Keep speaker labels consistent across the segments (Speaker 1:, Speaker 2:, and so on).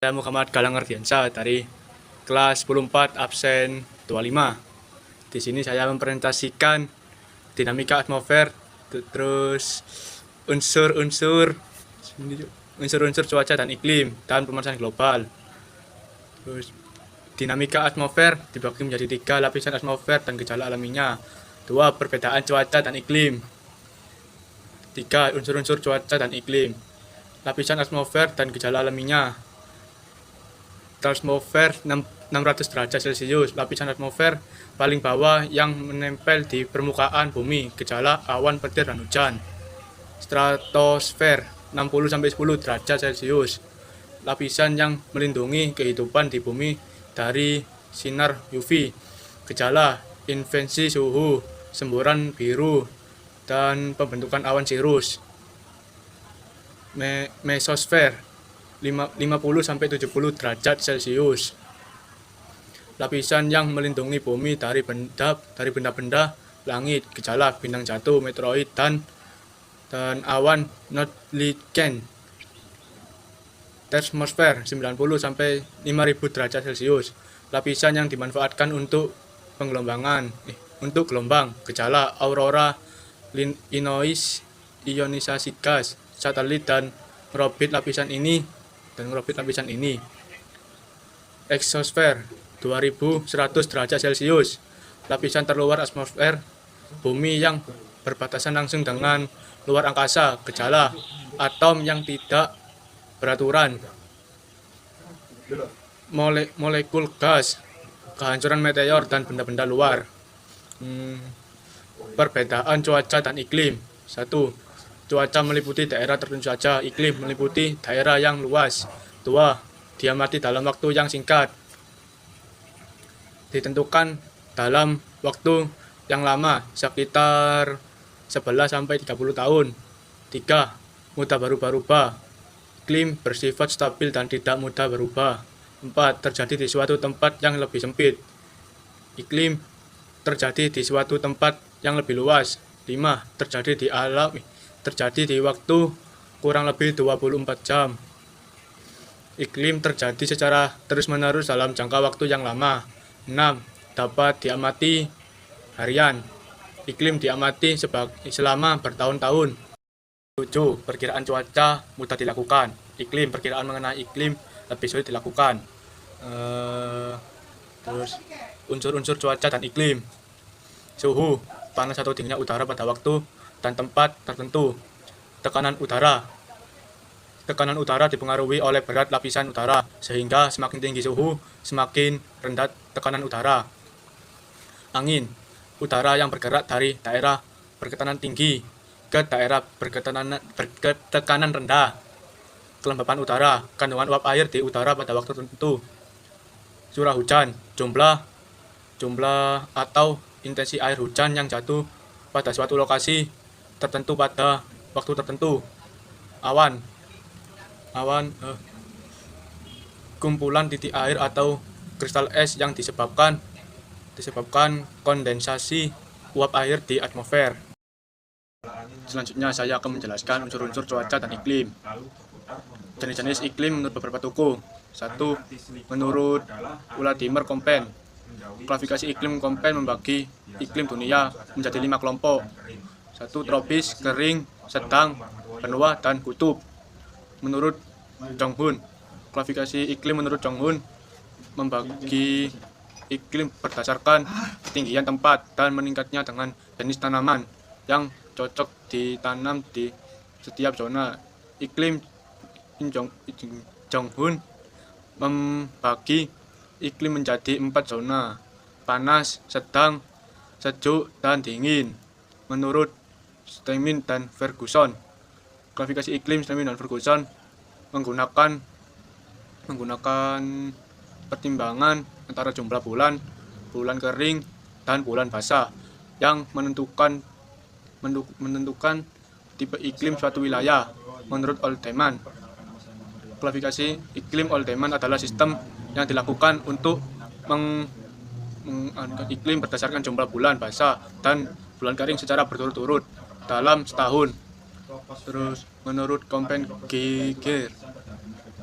Speaker 1: Saya Muhammad Galang Ardiansyah dari kelas 10-4 absen 25. Di sini saya mempresentasikan dinamika atmosfer, terus unsur-unsur cuaca dan iklim dan pemanasan global. Terus dinamika atmosfer dibagi menjadi 3, lapisan atmosfer dan gejala alaminya. 2, perbedaan cuaca dan iklim. 3, unsur-unsur cuaca dan iklim. Lapisan atmosfer dan gejala alaminya. Atmosfer 600 derajat Celcius, lapisan atmosfer paling bawah yang menempel di permukaan bumi, gejala awan, petir, dan hujan. Stratosfer 60-10 derajat Celcius, lapisan yang melindungi kehidupan di bumi dari sinar UV, gejala inversi suhu, semburan biru, dan pembentukan awan sirus. Mesosfer 50-70 derajat Celcius, lapisan yang melindungi bumi dari benda-benda langit, gejala bintang jatuh, meteoroid, dan awan Nordlichten. Termosfer 90-5000 derajat Celcius, lapisan yang dimanfaatkan untuk gelombang, gejala aurora, ionisasi gas, satelit, dan mengorbit lapisan ini. Eksosfer 2100 derajat Celcius, lapisan terluar atmosfer bumi yang berbatasan langsung dengan luar angkasa, gejala atom yang tidak beraturan, molekul gas, kehancuran meteor, dan benda-benda luar. Perbedaan cuaca dan iklim. 1. Cuaca meliputi daerah tertentu saja, iklim meliputi daerah yang luas. 2. Diamati dalam waktu yang singkat, ditentukan dalam waktu yang lama, sekitar 11-30 tahun. 3. Mudah berubah-ubah, iklim bersifat stabil dan tidak mudah berubah. 4. Terjadi di suatu tempat yang lebih sempit, iklim terjadi di suatu tempat yang lebih luas. 5. Terjadi di waktu kurang lebih 24 jam. Iklim terjadi secara terus-menerus dalam jangka waktu yang lama. 6. Dapat diamati harian, iklim diamati selama bertahun-tahun. 7. Perkiraan cuaca mudah dilakukan, perkiraan mengenai iklim lebih sulit dilakukan. Terus unsur-unsur cuaca dan iklim. Suhu, panas atau dinginnya udara pada waktu dan tempat tertentu. Tekanan udara dipengaruhi oleh berat lapisan udara, sehingga semakin tinggi suhu, semakin rendah tekanan udara. Angin, udara yang bergerak dari daerah bertekanan tinggi ke daerah bertekanan rendah. Kelembapan udara, kandungan uap air di udara pada waktu tertentu. Curah hujan, jumlah atau intensi air hujan yang jatuh pada suatu lokasi tertentu pada waktu tertentu. Awan, kumpulan titik air atau kristal es yang disebabkan kondensasi uap air di atmosfer. Selanjutnya saya akan menjelaskan unsur-unsur cuaca dan iklim. Jenis-jenis iklim menurut beberapa tokoh. 1. Menurut Vladimir Köppen, klasifikasi iklim Köppen membagi iklim dunia menjadi 5 kelompok. 1. Tropis, kering, sedang, benua, dan kutub. Menurut Jonghun, klasifikasi iklim menurut Jonghun membagi iklim berdasarkan ketinggian tempat dan meningkatnya dengan jenis tanaman yang cocok ditanam di setiap zona. Iklim Jonghun membagi iklim menjadi 4 zona: panas, sedang, sejuk, dan dingin. Menurut Steinman dan Ferguson, klasifikasi iklim Steinman dan Ferguson menggunakan pertimbangan antara jumlah bulan kering, dan bulan basah yang menentukan tipe iklim suatu wilayah. Menurut Oltmann, klasifikasi iklim Oltmann adalah sistem yang dilakukan untuk iklim berdasarkan jumlah bulan basah dan bulan kering secara berturut-turut dalam setahun. Terus menurut Köppen Geiger,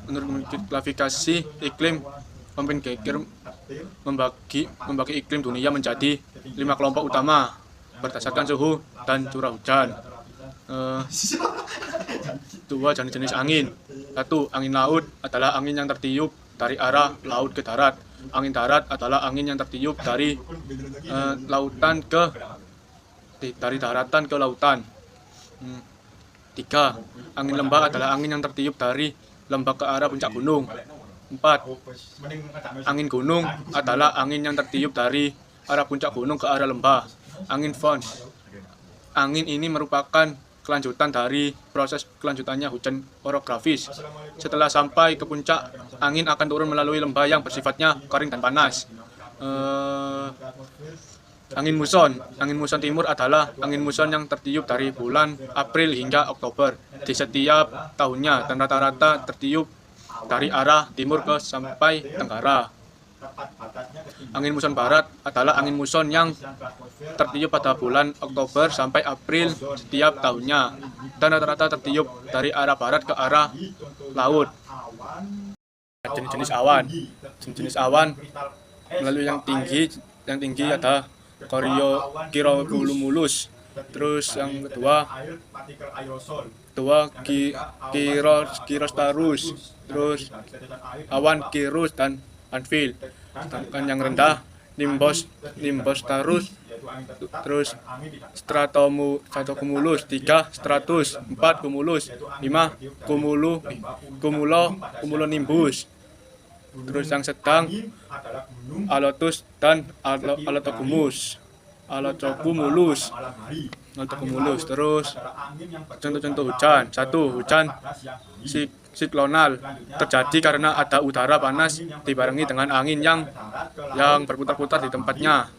Speaker 1: Menurut klasifikasi iklim, Pemimpin Geiger membagi iklim dunia menjadi 5 kelompok utama berdasarkan suhu dan curah hujan. Dua jenis angin. Satu, angin laut adalah angin yang tertiup dari arah laut ke darat. Angin darat adalah angin yang tertiup dari daratan ke lautan. Tiga, angin lembah adalah angin yang tertiup dari lembah ke arah puncak gunung. 4. Angin gunung adalah angin yang tertiup dari arah puncak gunung ke arah lembah. Angin fons. Angin ini merupakan kelanjutan dari proses kelanjutannya hujan orografis. Setelah sampai ke puncak, angin akan turun melalui lembah yang bersifatnya kering dan panas. Angin muson. Angin muson timur adalah angin muson yang tertiup dari bulan April hingga Oktober di setiap tahunnya dan rata-rata tertiup dari arah timur ke sampai tenggara. Angin muson barat adalah angin muson yang tertiup pada bulan Oktober sampai April setiap tahunnya dan rata-rata tertiup dari arah barat ke arah laut. Jenis-jenis awan. Jenis awan melalui yang tinggi ada cumulus. Terus yang kedua cirrus, terus awan cirrus dan anvil. Sedangkan yang rendah nimbostratus, terus stratocumulus, 3 stratus, 4 cumulus, 5 cumulonimbus. Terus yang sedang alotus dan alotocumulus. Terus contoh-contoh hujan. 1. Hujan siklonal terjadi karena ada udara panas dibarengi dengan angin yang berputar-putar di tempatnya.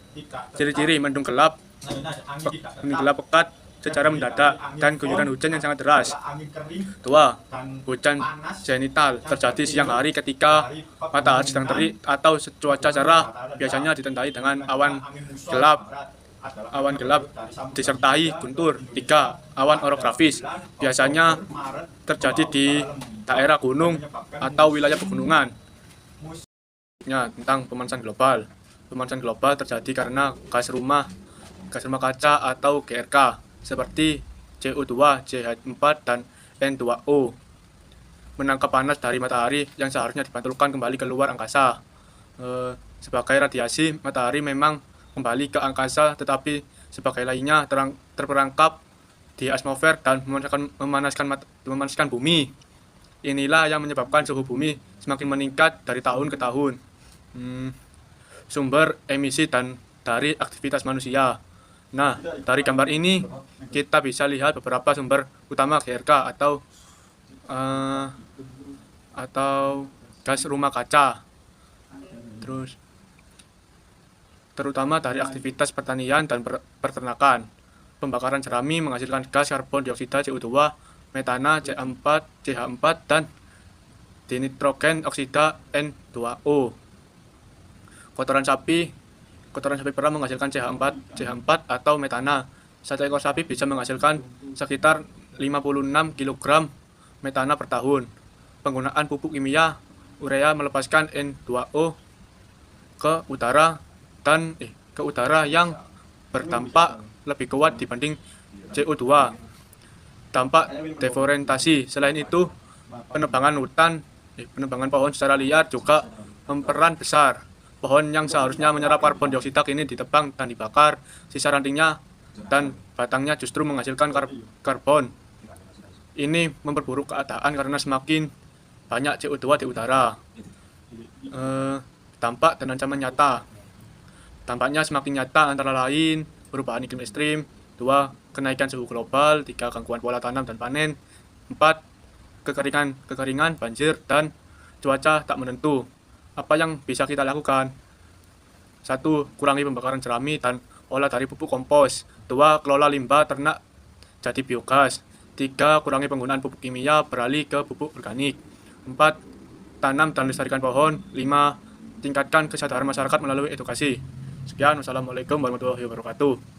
Speaker 1: Ciri-ciri mendung gelap pekat secara mendadak dan guyuran hujan yang sangat deras. 2. Hujan zenital terjadi siang hari ketika matahari sedang terik atau cuaca cerah, biasanya ditandai dengan awan gelap disertai guntur. 3. Awan orografis biasanya terjadi di daerah gunung atau wilayah pegunungan. Tentang pemanasan global. Pemanasan global terjadi karena gas rumah kaca atau GRK seperti CO2, CH4 dan N2O menangkap panas dari matahari yang seharusnya dipantulkan kembali ke luar angkasa. Sebagai radiasi, matahari memang kembali ke angkasa, tetapi sebagai lainnya terperangkap di atmosfer dan memanaskan bumi. Inilah yang menyebabkan suhu bumi semakin meningkat dari tahun ke tahun. Sumber emisi dan dari aktivitas manusia. Nah, dari gambar ini kita bisa lihat beberapa sumber utama GRK atau gas rumah kaca. Terutama dari aktivitas pertanian dan peternakan. Pembakaran jerami menghasilkan gas karbon dioksida CO2, metana CH4 dan dinitrogen oksida N2O. Kotoran sapi perah menghasilkan CH4 atau metana. Satu ekor sapi bisa menghasilkan sekitar 56 kg metana per tahun. Penggunaan pupuk kimia, urea melepaskan N2O ke udara yang berdampak lebih kuat dibanding CO2. Dampak deforestasi. Selain itu, penebangan pohon secara liar juga berperan besar. Pohon yang seharusnya menyerap karbon dioksida kini ditebang dan dibakar. Sisa rantingnya dan batangnya justru menghasilkan karbon. Ini memperburuk keadaan karena semakin banyak CO2 di udara. Dampak dan ancaman nyata. Dampaknya semakin nyata antara lain perubahan iklim ekstrim, 2. Kenaikan suhu global, 3. Gangguan pola tanam dan panen, 4. Kekeringan, banjir, dan cuaca tak menentu. Apa yang bisa kita lakukan? 1. Kurangi pembakaran jerami dan olah dari pupuk kompos. 2. Kelola limbah ternak jadi biogas. 3. Kurangi penggunaan pupuk kimia, beralih ke pupuk organik. 4. Tanam dan lestarikan pohon. 5. Tingkatkan kesadaran masyarakat melalui edukasi. Sekian, wassalamualaikum warahmatullahi wabarakatuh.